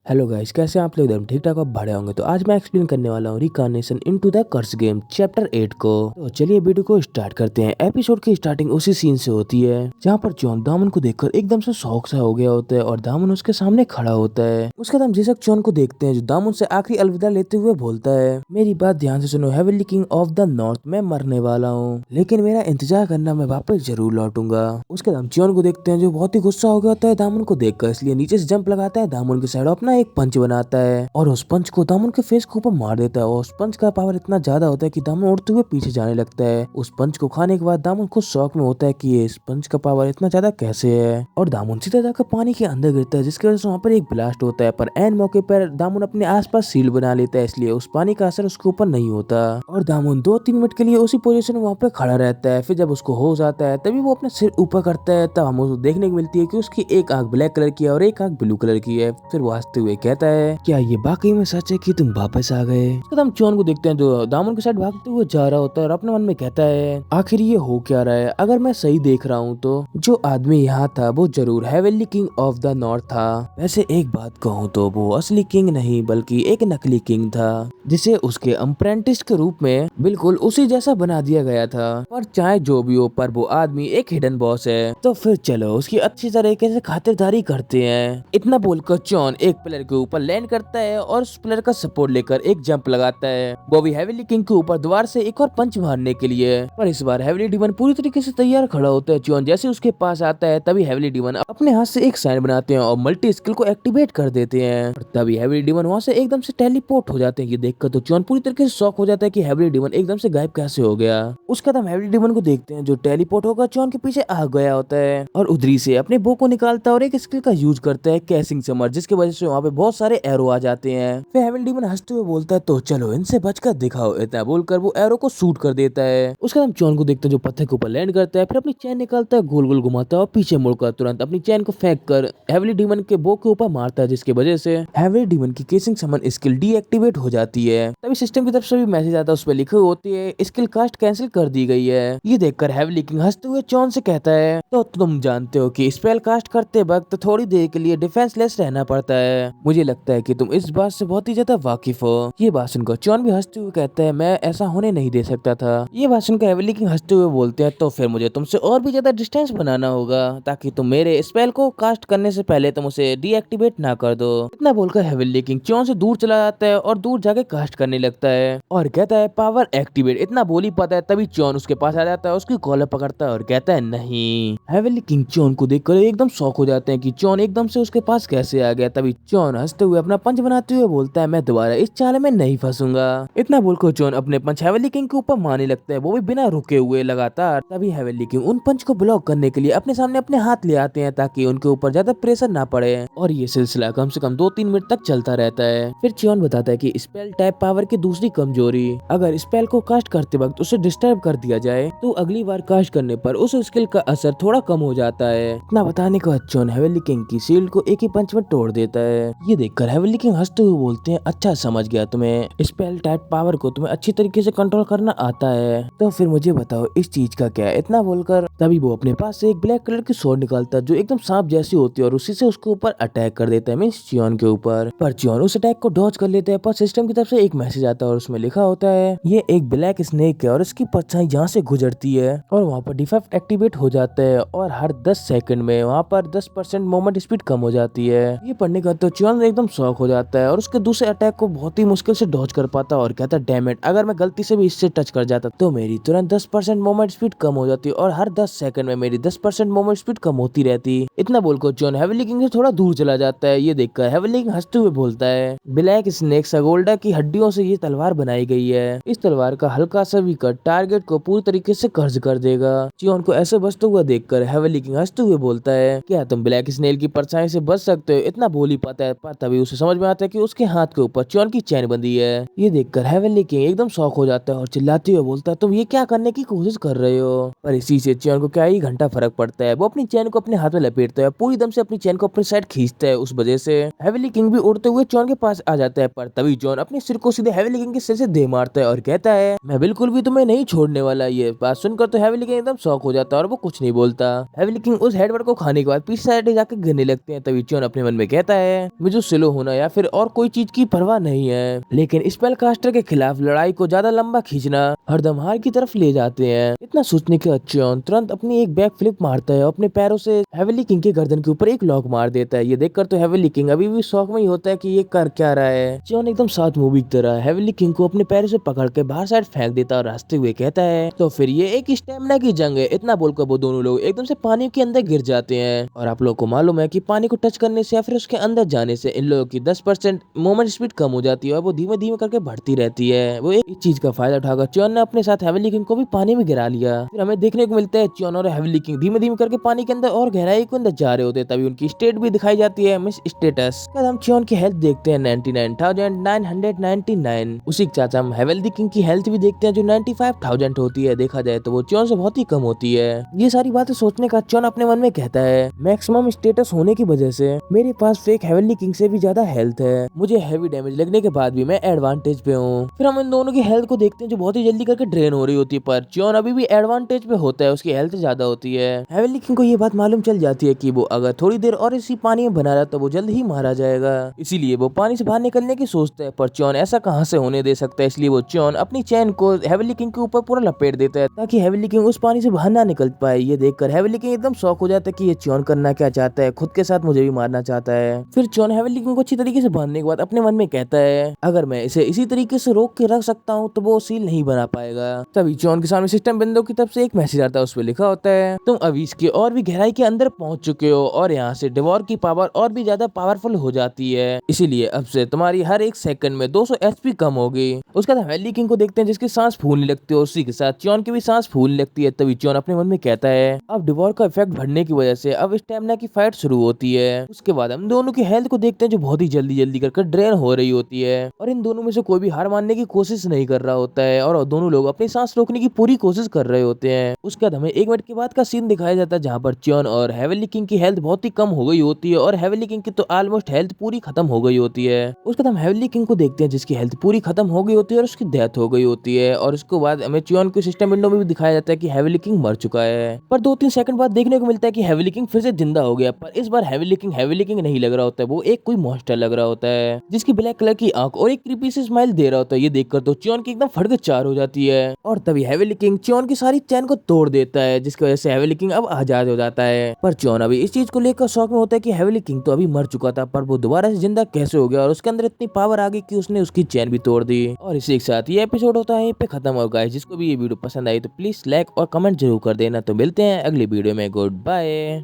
Hello guys, कैसे हैं आप लोग? एकदम ठीक ठाक, आप बढ़े होंगे। तो आज मैं एक्सप्लेन करने वाला हूँ reincarnation into the curse game chapter 8 को। तो चलिए वीडियो को स्टार्ट करते हैं। एपिसोड की स्टार्टिंग उसी सीन से होती है जहाँ पर जॉन दामन को देखकर एकदम से शौक सा हो गया होता है और दामन उसके सामने खड़ा होता है। उसके बाद हम जिसक जॉन को देखते हैं जो दामन से आखिरी अलविदा लेते हुए बोलता है, मेरी बात ध्यान से सुनो heavenly king of the north, मैं मरने वाला हूँ लेकिन मेरा इंतजार करना, मैं वापस जरूर लौटूंगा। उसके बाद हम जॉन को देखते हैं जो बहुत ही गुस्सा हो गया होता है दामन को देखकर, इसलिए नीचे से जंप लगाता है दामन की साइड, अपना एक पंच बनाता है और उस पंच को दामन के फेस के ऊपर मार देता है। और उस पंच का पावर इतना ज्यादा होता है कि दामन उड़ते हुए पीछे जाने लगता है। उस पंच को खाने के बाद दामन खुद शौक में होता है कि ये इस पंच का पावर इतना ज्यादा कैसे है, और दामन सीधा जाकर पानी के अंदर गिरता है जिसकी वजह से वहाँ पर एक ब्लास्ट होता है। पर एन मौके पर दामन अपने आसपास सील बना लेता है, इसलिए उस पानी का असर उसके ऊपर नहीं होता और दामन 2-3 मिनट के लिए उसी पोजीशन में वहाँ पे खड़ा रहता है। फिर जब उसको होश आता है तभी वो अपना सिर ऊपर करता है, तब हमें देखने को मिलती है कि उसकी एक आंख ब्लैक कलर की है और एक आंख ब्लू कलर की है। फिर वो हंसते हुए कहता है, क्या ये बाकी में सच है कि तुम वापस आ गए? उसके बाद हम जॉन को देखते हैं जो दामन के साथ भागते हुए जा रहा होता है और अपने मन में कहता है, आखिर ये हो क्या रहा है? अगर मैं सही देख रहा हूँ तो जो आदमी यहाँ था वो जरूर heavenly king of the north था। वैसे एक बात कहूँ तो वो असली किंग नहीं बल्कि एक नकली किंग था जिसे उसके अप्रेंटिस के रूप में बिल्कुल उसी जैसा बना दिया गया था। पर चाहे जो भी हो, पर वो आदमी एक हिडन बॉस है, तो फिर चलो उसकी अच्छी तरीके से खातिरदारी करते हैं। इतना बोलकर जॉन एक पिलर के ऊपर लैंड करता है और उस पिलर का सपोर्ट लेकर एक जंप लगाता है, वो भी हेवनली किंग के ऊपर द्वार से एक और पंच मारने के लिए। पर इस बार हेवनली डीमन पूरी तरीके से तैयार खड़ा होता है। जॉन जैसे उसके पास आता है तभी हेवनली डीमन अपने हाथ से एक साइन बनाते हैं और मल्टी स्किल को एक्टिवेट कर देते हैं। और तभी हेवनली डीमन वहाँ से एकदम से टेलीपोर्ट हो जाते हैं। ये देखकर तो जॉन पूरी तरीके से शॉक हो जाता है कि हेवनली डीमन एकदम से गायब कैसे हो गया। उसके बाद हम हेवनली डीमन को देखते हैं जो टेलीपोर्ट होकर जॉन के पीछे आ गया होता है और उधरी से अपने बो को निकालता है और एक स्किल का यूज करता है कैसिंग समर, जिसकी वजह से वहाँ पे बहुत सारे एरो आ जाते हैं। फिर हेवनली डीमन हंसते हुए बोलता है, तो चलो इनसे बचकर दिखाओ। इतना बोलकर वो एरो को शूट कर देता है। उसके बाद हम जॉन को देखते हैं जो पत्थर के ऊपर लैंड करता है, फिर अपनी चैन निकालता है, गोल गोल घुमाता है और पीछे मुड़कर तुरंत अपनी चैन को फेंक कर हेवनली डीमन के बो के ऊपर मारता है, जिसकी वजह से हेवनली डीमन की केसिंग समन स्किल डीएक्टिवेट हो जाती है। तभी सिस्टम की तरफ से भी मैसेज आता है, उस पर लिखी होती है स्किल कास्ट कैंसिल कर दी गई है। ये देखकर हेवनली किंग हंसते हुए जॉन से कहता है, तो तुम जानते हो कि स्पेल कास्ट करते वक्त थोड़ी देर के लिए डिफेंसलेस रहना पड़ता है। मुझे लगता है कि तुम इस बात से बहुत ही ज्यादा वाकिफ हो। ये बात सुनकर जॉन भी हंसते हुए कहता है, मैं ऐसा होने नहीं दे सकता था। ये बात सुनकर हेवनली किंग हंसते हुए बोलते हैं, तो फिर मुझे तुमसे और भी ज्यादा डिस्टेंस बनाना होगा ताकि तुम मेरे स्पेल को कास्ट करने से पहले तुम उसे डीएक्टिवेट ना कर दो। इतना बोलकर हेवनली किंग जॉन से दूर चला जाता है और दूर जाके कास्ट करने लगता है और कहता है, पावर एक्टिवेट। इतना बोल ही पाता है तभी जॉन उसके पास आ जाता है, उसकी कॉलर पकड़ता है और कहता है, नहीं। हेवनली किंग जॉन को देखकर एकदम शॉक हो जाते हैं कि जॉन एकदम से उसके पास कैसे आ गया। तभी जॉन हंसते हुए अपना पंच बनाते हुए बोलता है, मैं दोबारा इस चाल में नहीं फंसूंगा। इतना बोलकर जॉन अपने पंच हेवनली किंग के ऊपर मारने लगता है, वो भी बिना रुके हुए लगातार। तभी हेवनली किंग उन पंच को ब्लॉक करने के लिए अपने सामने अपने हाथ ले आते हैं ताकि उनके ऊपर ज्यादा प्रेशर ना पड़े और ये सिलसिला कम से कम 2-3 मिनट तक चलता रहता है। फिर जॉन बताता है कि स्पेल टाइप पावर की दूसरी कमजोरी, अगर स्पेल को कास्ट करते वक्त उसे डिस्टर्ब कर दिया जाए तो अगली बार कास्ट करने पर उस स्किल का असर थोड़ा कम हो जाता है। इतना बताने के बाद जॉन हेवनली किंग की शील्ड को एक ही पंच में तोड़ देता है। ये देखकर हेवनली किंग हंसते हुए बोलते हैं, अच्छा समझ गया, तुम्हें स्पेल टाइप पावर को तुम्हें अच्छी तरीके से कंट्रोल करना आता है, तो फिर मुझे बताओ इस चीज का क्या है। इतना बोलकर तभी वो अपने पास से एक ब्लैक कलर की स्वॉर्ड निकालता है जो एकदम सांप जैसी होती है और उसी से उसके ऊपर अटैक कर देता है, मींस जॉन के ऊपर। पर जॉन उस अटैक को डॉज कर लेते हैं, पर सिस्टम की तरफ से एक मैसेज आता है और उसमें लिखा होता है, ये एक ब्लैक स्नेक है और इसकी परछाई यहाँ से गुजरती है और वहाँ पर डिफेक्ट एक्टिवेट हो जाता है और हर 10 सेकंड में वहाँ पर 10% मूवमेंट स्पीड कम हो जाती है। ये पढ़ने का तो जॉन एकदम शॉक हो जाता है और उसके दूसरे अटैक को बहुत ही मुश्किल से डॉज कर पाता है और कहता है, डैम इट, अगर मैं गलती से भी इससे टच कर जाता तो मेरी तुरंत 10% मूवमेंट स्पीड कम हो जाती और हर 10 सेकंड में मेरी 10% मूवमेंट स्पीड कम होती रहती। इतना बोलकर जॉन हेवनली किंग से थोड़ा दूर चला जाता है। ये देखकर हेवनली किंग हंसते हुए बोलता है, ब्लैक स्नेक सगोल्डा की हड्डियों से ये तलवार बनाई गई है, इस तलवार का हल्का सा भी कट टारगेट को पूरी तरीके से कर्ज कर देगा। जॉन को ऐसे बचते हुआ देखकर हेवनली किंग हंसते हुए बोलता है, क्या तुम ब्लैक स्नेल की परछाई से बच सकते हो? इतना बोल ही पाता है, पर तभी उसे समझ में आता है कि उसके हाथ के ऊपर जॉन की चैन बंधी है। ये देखकर हेवनली किंग एकदम शॉक हो जाता है और चिल्लाते हुए बोलता है, तुम ये क्या करने की कोशिश कर रहे हो? पर इसी से जॉन को क्या ही घंटा फर्क पड़ता है, वो अपनी चैन को अपने हाथ में लपेटता है, पूरी दम से अपनी चैन को अपनी साइड खींचता है। उस वजह से हेवनली किंग भी उड़ते हुए जॉन के पास आ जाता है, पर तभी जॉन अपने सिर को सीधे हेवनली किंग के सिर से दे मारता है और कहता है, मैं बिल्कुल भी तुम्हें नहीं छोड़ने वाला। ये बात सुनकर तो हेवनली किंग एकदम शॉक हो जाता है और वो कुछ नहीं बोलता। हेवनली किंग उस हेडबट को खाने के बाद पीछे साइड जाकर गिरने लगते हैं। तभी जॉन अपने मन में कहता है, मुझे स्लो होना या फिर और कोई चीज की परवाह नहीं है, लेकिन स्पेल कास्टर के खिलाफ लड़ाई को ज्यादा लंबा खींचना हरदम हार की तरफ ले जाते हैं। इतना सोचने के बाद च्योन तुरंत अपनी एक बैक फ्लिप मारता है और अपने पैरों से हेवली किंग के गर्दन के ऊपर एक लॉक मार देता है। ये देखकर तो हेवली किंग अभी भी शौक में ही होता है कि ये कर क्या रहा है। च्योन एकदम साउथ मूवी की तरह हेवली किंग को अपने पैरों से पकड़ के बाहर साइड फेंक देता है और हंसते हुए कहता है, तो फिर ये एक स्टेमिना की जंग है। इतना बोलकर वो दोनों लोग एकदम से पानी के अंदर गिर जाते हैं। और आप लोग को मालूम है कि पानी को टच करने से या फिर उसके अंदर जाने से इन लोगों की 10% मूवमेंट स्पीड कम हो जाती है और वो धीमे धीमे करके बढ़ती रहती है। वो एक चीज का फायदा उठाकर च्योन ने अपने साथ हेवली किंग को भी पानी में गिरा लिया। फिर हमें देखने को मिलता है च्योन और हेवली किंग धीमे धीमे करके पानी के अंदर और गहराई के अंदर जा रहे होते हैं। तभी उनकी स्टेट भी दिखाई जाती है, मिस स्टेटस। हम च्योन की हेल्थ देखते हैं 99,999। उसी के साथ हम हेवली किंग की हेल्थ भी देखते हैं जो 95,000 होती है। देखा जाए तो वो च्योन से बहुत ही कम होती है। ये सारी बातें सोचने का च्योन अपने मन में कहता है, मैक्सिमम स्टेटस होने की वजह से मेरे पास फेक हेवली किंग से भी ज्यादा हेल्थ है। मुझे हैवी डैमेज लगने के बाद भी मैं एडवांटेज पे हूँ। फिर हम इन दोनों की हेल्थ को देखते हैं जो बहुत ही जल्दी करके ड्रेन हो रही होती है, पर च्योन अभी भी एडवांटेज पे होता है, उसकी हेल्थ ज्यादा होती है। हेवली किंग को ये बात मालूम चल जाती है कि वो अगर थोड़ी देर और इसी पानी में बना रहा तो वो जल्द ही मारा जाएगा। इसीलिए वो पानी से बाहर निकलने की सोचता है, पर च्योन ऐसा कहां से होने दे सकता है। इसलिए वो च्योन अपनी चैन को हेवली किंग के ऊपर पूरा लपेट देता है ताकि हेवली किंग उस पानी से बाहर ना निकल पाए। ये देखकर हेवली किंग एकदम शॉक हो जाता है कि ये च्योन करना क्या चाहता है, खुद के साथ मुझे भी मारना चाहता है। फिर च्योन हेवली किंग को अच्छी तरीके से बांधने के बाद अपने मन में कहता है, अगर मैं इसे इसी तरीके से रोक के रख सकता हूँ तो वो सील नहीं बना पाएगा। तभी च्योन के सामने सिस्टम बंदों की तरफ से एक मैसेज आता है, उस पर लिखा होता है, तुम अभी इसके और भी गहराई के अंदर पहुंच चुके हो और यहाँ से डिवॉर की पावर और भी ज्यादा पावरफुल हो जाती है। इसीलिए अब से तुम्हारी हर एक सेकंड में 200 एचपी कम होगी। उसके बाद हेवली किंग को देखते हैं जिसकी सांस फूलने लगती है और उसी के साथ च्योन की भी सांस फूलने लगती है। तभी च्योन अपने मन में कहता है, अब डिवॉर का इफेक्ट बढ़ने की वजह से अब स्टेमिना की फाइट शुरू होती है। उसके बाद हम दोनों की हेल्थ को देखते हैं जो बहुत ही जल्दी जल्दी करके ड्रेन हो रही होती है और इन दोनों में से कोई भी हार मानने की कोशिश नहीं कर रहा होता है और दोनों लोग अपनी सांस रोकने की पूरी कोशिश कर रहे होते हैं। उसके बाद हमें 1 मिनट के बाद का सीन दिखाया जाता है जहाँ पर च्योन और हेवली किंग की हेल्थ बहुत ही कम हो गई होती है और हेवली किंग की तो ऑलमोस्ट हेल्थ पूरी खत्म हो गई होती है। उसके बाद हम हेवली किंग को देखते हैं जिसकी हेल्थ पूरी खत्म हो गई होती है और उसकी डेथ हो गई होती है। और उसके बाद हमें च्योन के सिस्टम विंडो में भी दिखाया जाता है कि हेवली किंग मर चुका है। पर 2-3 सेकंड बाद देखने को मिलता है कि हेवली किंग फिर से जिंदा हो गया, पर इस बार हेवली किंग नहीं लग रहा होता है, वो एक कोई मॉन्स्टर लग रहा होता है जिसकी ब्लैक कलर की आंख और एक क्रीपी सी स्माइल दे रहा होता है। ये देखकर तो च्योन की एकदम फटके चार हो जाती है और तभी हेवली किंग च्योन की सारी चैन को तोड़ देता है जिसकी वजह से हेवली किंग अब आजाद हो जाता है। पर च्योन अभी इस चीज को लेकर शौक में होता है कि हेवली किंग तो अभी मर चुका था, पर वो दोबारा से जिंदा कैसे हो गया और उसके अंदर इतनी पावर आ गई कि उसने उसकी चैन भी तोड़ दी। और इसी के साथ ये एपिसोड होता है यहीं पे खत्म। और गाइस जिसको भी ये वीडियो पसंद आई तो प्लीज लाइक और कमेंट जरूर कर देना। तो मिलते हैं अगली वीडियो में, गुड बाय।